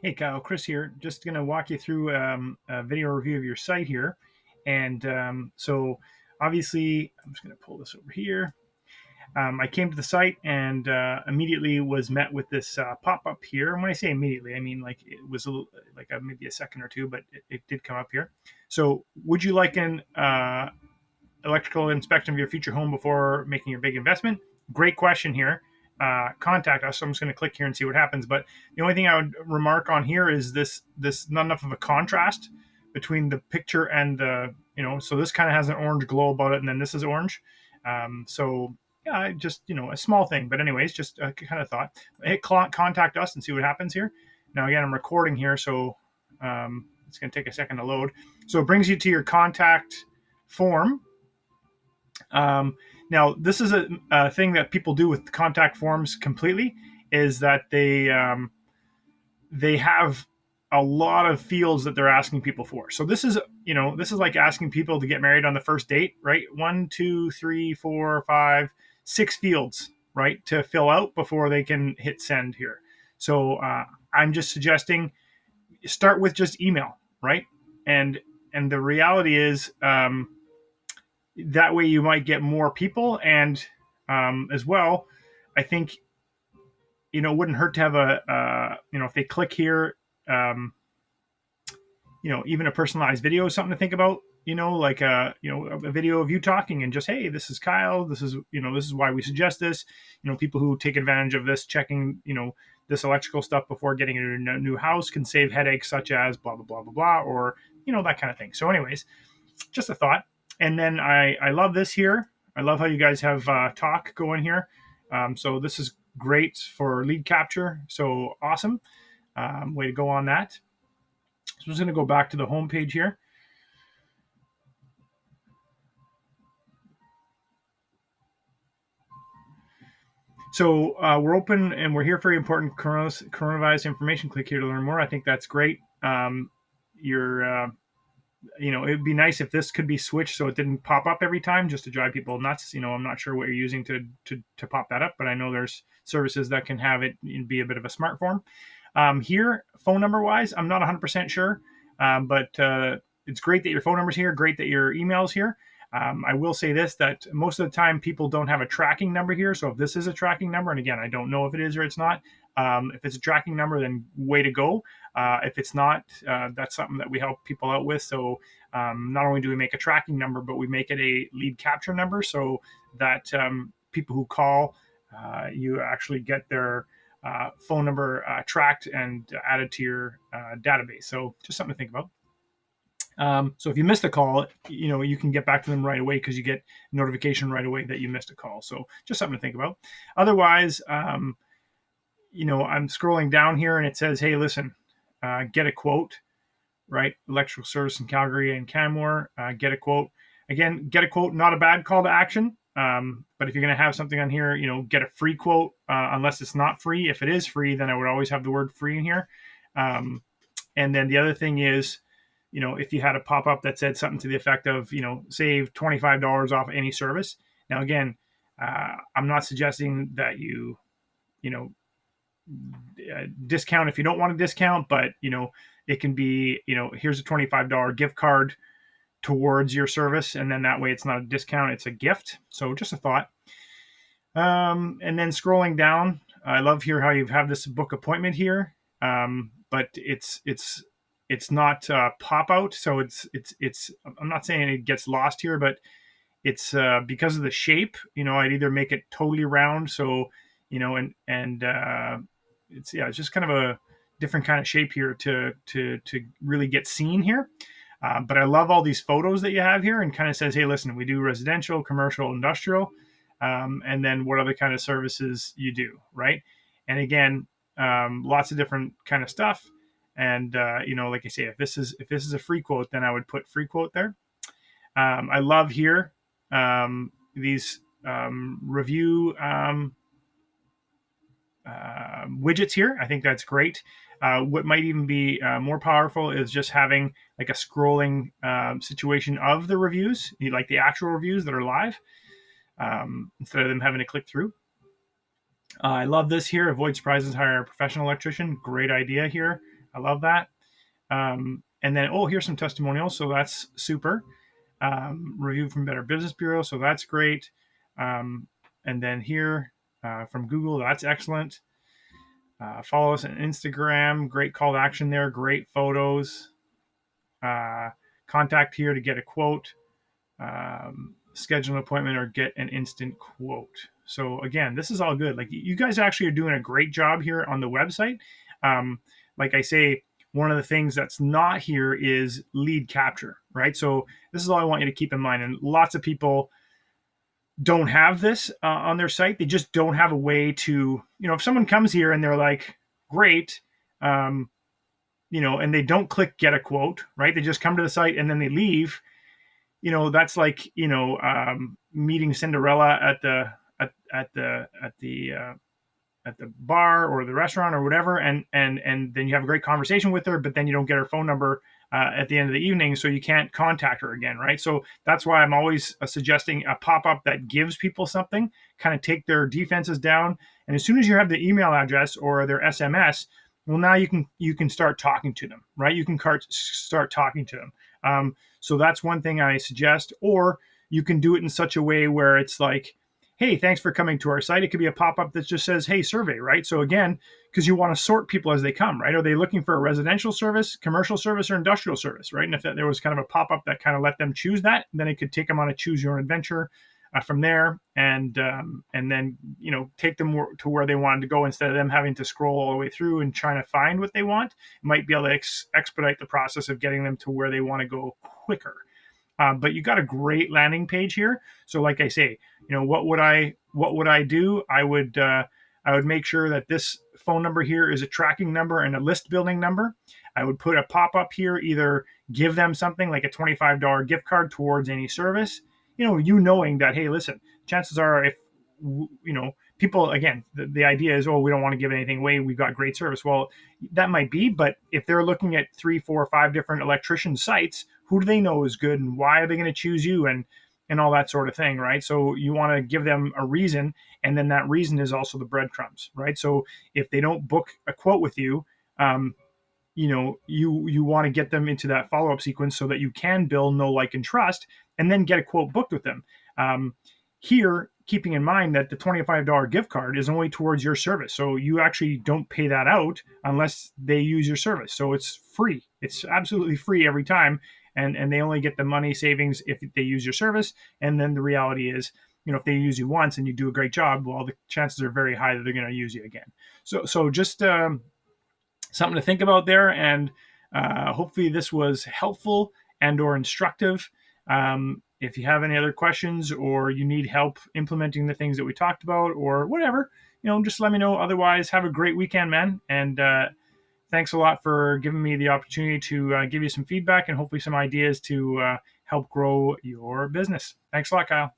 Hey Kyle, Chris here. Just going to walk you through a video review of your site here. And so obviously, I'm just going to pull this over here. I came to the site and immediately was met with this pop-up here. And when I say immediately, I mean like it was maybe a second or two, but it did come up here. So would you like an electrical inspection of your future home before making your big investment? Great question here. Contact us. So I'm just going to click here and see what happens. But the only thing I would remark on here is this not enough of a contrast between the picture and so this kind of has an orange glow about it, and then this is orange. So yeah, just a small thing, but anyways, just a kind of thought. Hit contact us and see what happens here. Now again, I'm recording here, so it's going to take a second to load. So it brings you to your contact form. Now, this is a thing that people do with contact forms completely, is that they have a lot of fields that they're asking people for. So this is like asking people to get married on the first date, right? 1, 2, 3, 4, 5, 6 fields, right, to fill out before they can hit send here. So I'm just suggesting start with just email, right? And the reality is that way you might get more people, and as well, I think it wouldn't hurt to have if they click here, um, even a personalized video is something to think about. Like a video of you talking and just, hey, this is Kyle. This is why we suggest this. People who take advantage of this, checking this electrical stuff before getting into a new house can save headaches such as blah blah blah blah blah, or that kind of thing. So, anyways, just a thought. And then I love this here. I love how you guys have talk going here. So this is great for lead capture. So awesome. Way to go on that. So I'm just going to go back to the home page here. So we're open and we're here for important coronavirus information. Click here to learn more. I think that's great. You're it'd be nice if this could be switched so it didn't pop up every time just to drive people nuts. I'm not sure what you're using to pop that up, but I know there's services that can have it be a bit of a smart form. Here, phone number wise, I'm not 100% sure, but it's great that your phone number's here. Great that your email's here. I will say this, that most of the time people don't have a tracking number here. So if this is a tracking number, and again, I don't know if it is or it's not, if it's a tracking number, then way to go. If it's not, that's something that we help people out with. So not only do we make a tracking number, but we make it a lead capture number so that people who call, you actually get their phone number tracked and added to your database. So just something to think about. So if you missed a call, you can get back to them right away because you get notification right away that you missed a call. So just something to think about. Otherwise, I'm scrolling down here and it says, hey, listen, get a quote, right? Electrical service in Calgary and Canmore, get a quote. Again, get a quote, not a bad call to action. But if you're going to have something on here, get a free quote, unless it's not free. If it is free, then I would always have the word free in here. And then the other thing is, if you had a pop-up that said something to the effect of, save $25 off any service. Now, again, I'm not suggesting that you discount if you don't want a discount, but, it can be, here's a $25 gift card towards your service. And then that way it's not a discount, it's a gift. So just a thought. And then scrolling down, I love here how you have this book appointment here. But it's not pop out. So it's I'm not saying it gets lost here, but it's because of the shape, I'd either make it totally round. So, and it's just kind of a different kind of shape here to really get seen here. But I love all these photos that you have here, and kind of says, hey, listen, we do residential, commercial, industrial, and then what other kind of services you do, right? And again, lots of different kind of stuff. And like I say, if this is a free quote, then I would put free quote there. I love here these review widgets here. I think that's great. What might even be more powerful is just having like a scrolling situation of the reviews, like the actual reviews that are live, instead of them having to click through. I love this here. Avoid surprises, hire a professional electrician. Great idea here. I love that. And then, oh, here's some testimonials. So that's super. Review from Better Business Bureau. So that's great. Um, and then here from Google, that's excellent. Follow us on Instagram. Great call to action there. Great photos. Uh, Contact here to get a quote. Schedule an appointment or get an instant quote. So again, this is all good. Like you guys actually are doing a great job here on the website. Like I say, one of the things that's not here is lead capture, right? So this is all I want you to keep in mind. And lots of people don't have this on their site. They just don't have a way to, if someone comes here and they're like, great, um, and they don't click get a quote, right? They just come to the site and then they leave. That's like meeting Cinderella at the bar or the restaurant or whatever, and then you have a great conversation with her, but then you don't get her phone number at the end of the evening, so you can't contact her again, right? So that's why I'm always suggesting a pop-up that gives people something, kind of take their defenses down, and as soon as you have the email address or their SMS, well, now you can start talking to them, right? You can start talking to them. So that's one thing I suggest, or you can do it in such a way where it's like, hey, thanks for coming to our site. It could be a pop-up that just says, hey, survey, right? So again, because you want to sort people as they come, right? Are they looking for a residential service, commercial service, or industrial service, right? And if there was kind of a pop-up that kind of let them choose that, then it could take them on a choose your own adventure from there, and then take them to where they wanted to go instead of them having to scroll all the way through and trying to find what they want. It might be able to expedite the process of getting them to where they want to go quicker. But you got a great landing page here. So like I say, what would I do? I would make sure that this phone number here is a tracking number and a list building number. I would put a pop-up here, either give them something like a $25 gift card towards any service, knowing that, hey, listen, chances are if, people, again, the idea is, oh, we don't want to give anything away, we've got great service. Well, that might be, but if they're looking at 3, 4, 5 different electrician sites, who do they know is good and why are they going to choose you, and all that sort of thing, right? So you want to give them a reason, and then that reason is also the breadcrumbs, right? So if they don't book a quote with you, you want to get them into that follow-up sequence so that you can build know, like, and trust, and then get a quote booked with them. Here, keeping in mind that the $25 gift card is only towards your service. So you actually don't pay that out unless they use your service. So it's free. It's absolutely free every time. And they only get the money savings if they use your service. And then the reality is, if they use you once and you do a great job, well, the chances are very high that they're going to use you again. So just something to think about there. And hopefully this was helpful and or instructive. If you have any other questions or you need help implementing the things that we talked about or whatever, just let me know. Otherwise, have a great weekend, man. And thanks a lot for giving me the opportunity to give you some feedback and hopefully some ideas to help grow your business. Thanks a lot, Kyle.